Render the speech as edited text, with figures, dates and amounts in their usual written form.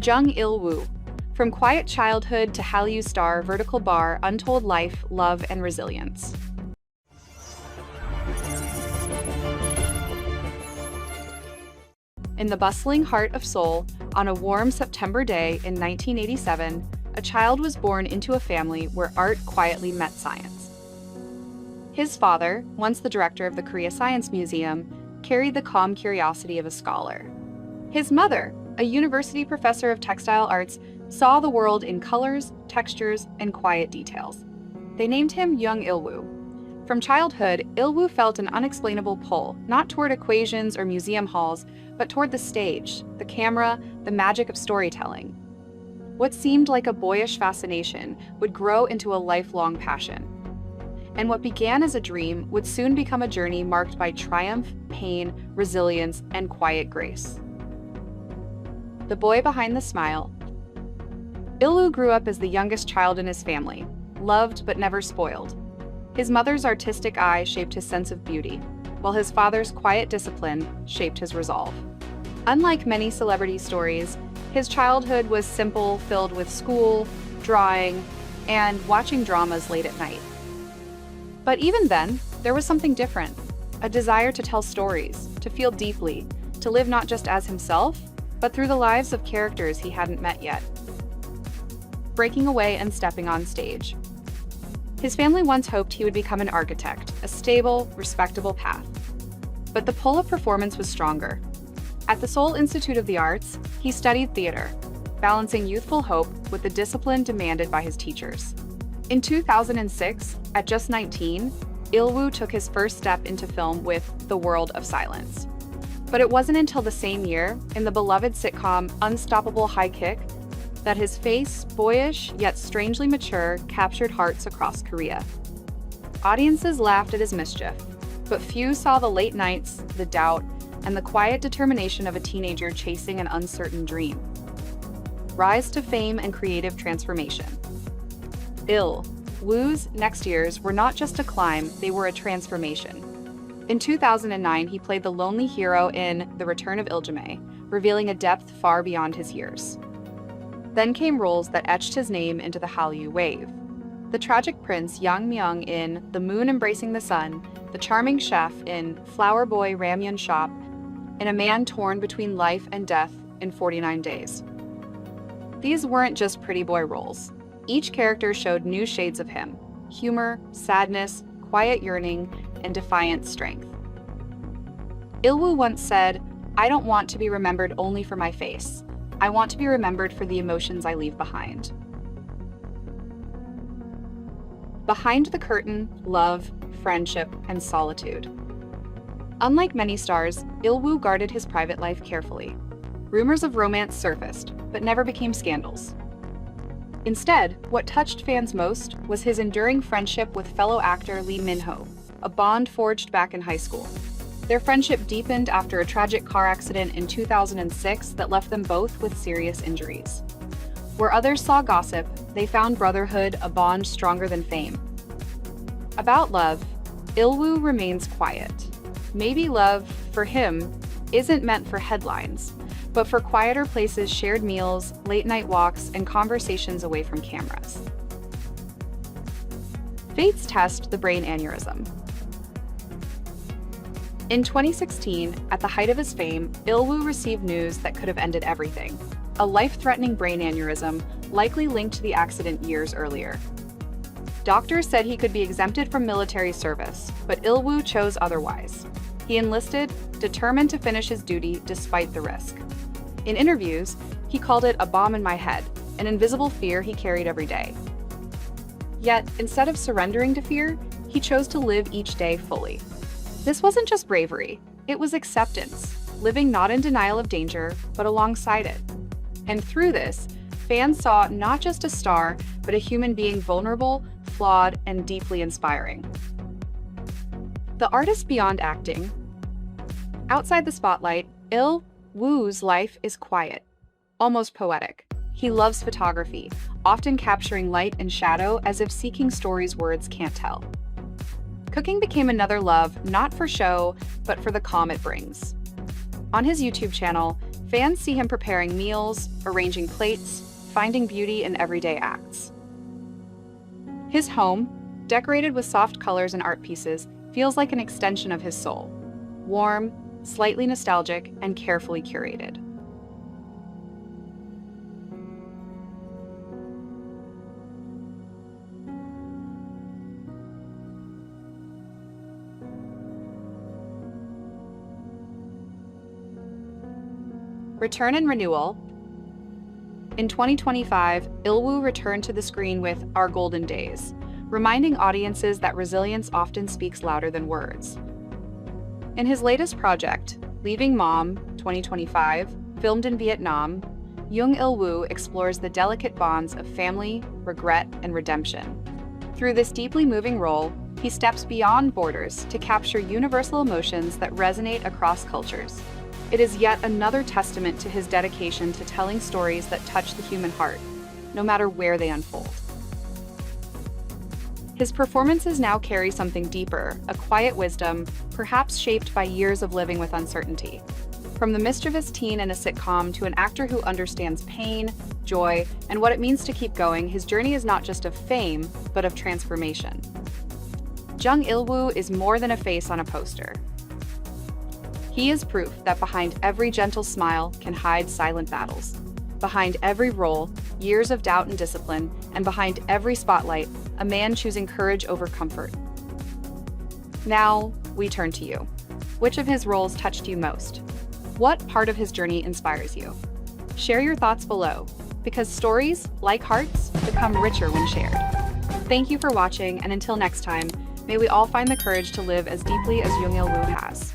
Jung Il-woo. From quiet childhood to Hallyu star, vertical bar, untold life, love, and resilience. In the bustling heart of Seoul, on a warm September day in 1987, a child was born into a family where art quietly met science. His father, once the director of the Korea Science Museum, carried the calm curiosity of a scholar. His mother, a university professor of textile arts, saw the world in colors, textures, and quiet details. They named him Jung Il-woo. From childhood, Il-woo felt an unexplainable pull, not toward equations or museum halls, but toward the stage, the camera, the magic of storytelling. What seemed like a boyish fascination would grow into a lifelong passion. And what began as a dream would soon become a journey marked by triumph, pain, resilience, and quiet grace. The boy behind the smile. Il-woo grew up as the youngest child in his family, loved but never spoiled. His mother's artistic eye shaped his sense of beauty, while his father's quiet discipline shaped his resolve. Unlike many celebrity stories, his childhood was simple, filled with school, drawing, and watching dramas late at night. But even then, there was something different, a desire to tell stories, to feel deeply, to live not just as himself, but through the lives of characters he hadn't met yet. Breaking away and stepping on stage. His family once hoped he would become an architect, a stable, respectable path. But the pull of performance was stronger. At the Seoul Institute of the Arts, he studied theater, balancing youthful hope with the discipline demanded by his teachers. In 2006, at just 19, Il-woo took his first step into film with The World of Silence. But it wasn't until the same year, in the beloved sitcom Unstoppable High Kick, that his face, boyish yet strangely mature, captured hearts across Korea. Audiences laughed at his mischief, but few saw the late nights, the doubt, and the quiet determination of a teenager chasing an uncertain dream. Rise to fame and creative transformation. Il-woo's next years were not just a climb, they were a transformation. In 2009, he played the lonely hero in The Return of Il-jae, revealing a depth far beyond his years. Then came roles that etched his name into the Hallyu wave. The tragic prince Yang Myung in The Moon Embracing the Sun, the charming chef in Flower Boy Ramyun Shop, and a man torn between life and death in 49 Days. These weren't just pretty boy roles. Each character showed new shades of him: humor, sadness, quiet yearning, and defiant strength. Il-woo once said, "I don't want to be remembered only for my face. I want to be remembered for the emotions I leave behind." Behind the curtain, love, friendship, and solitude. Unlike many stars, Il-woo guarded his private life carefully. Rumors of romance surfaced, but never became scandals. Instead, what touched fans most was his enduring friendship with fellow actor Lee Min-ho, a bond forged back in high school. Their friendship deepened after a tragic car accident in 2006 that left them both with serious injuries. Where others saw gossip, they found brotherhood, a bond stronger than fame. About love, Il-woo remains quiet. Maybe love, for him, isn't meant for headlines, but for quieter places, shared meals, late-night walks, and conversations away from cameras. Fates test the brain aneurysm. In 2016, at the height of his fame, Il-woo received news that could have ended everything: a life-threatening brain aneurysm, likely linked to the accident years earlier. Doctors said he could be exempted from military service, but Il-woo chose otherwise. He enlisted, determined to finish his duty despite the risk. In interviews, he called it a bomb in my head, an invisible fear he carried every day. Yet, instead of surrendering to fear, he chose to live each day fully. This wasn't just bravery, it was acceptance, living not in denial of danger, but alongside it. And through this, fans saw not just a star, but a human being vulnerable, flawed, and deeply inspiring. The artist beyond acting. Outside the spotlight, Il-woo's life is quiet, almost poetic. He loves photography, often capturing light and shadow as if seeking stories words can't tell. Cooking became another love, not for show, but for the calm it brings. On his YouTube channel, Fans see him preparing meals, arranging plates, finding beauty in everyday acts. His home, decorated with soft colors and art pieces, feels like an extension of his soul. Warm, slightly nostalgic, and carefully curated. Return and renewal. In 2025, Il-woo returned to the screen with Our Golden Days, reminding audiences that resilience often speaks louder than words. In his latest project, Leaving Mom, 2025, filmed in Vietnam, Jung Il-woo explores the delicate bonds of family, regret, and redemption. Through this deeply moving role, he steps beyond borders to capture universal emotions that resonate across cultures. It is yet another testament to his dedication to telling stories that touch the human heart, no matter where they unfold. His performances now carry something deeper, a quiet wisdom, perhaps shaped by years of living with uncertainty. From the mischievous teen in a sitcom to an actor who understands pain, joy, and what it means to keep going, his journey is not just of fame, but of transformation. Jung Il-woo is more than a face on a poster. He is proof that behind every gentle smile can hide silent battles. Behind every role, years of doubt and discipline, and behind every spotlight, a man choosing courage over comfort. Now, we turn to you. Which of his roles touched you most? What part of his journey inspires you? Share your thoughts below, because stories, like hearts, become richer when shared. Thank you for watching, and until next time, may we all find the courage to live as deeply as Jung Il-woo has.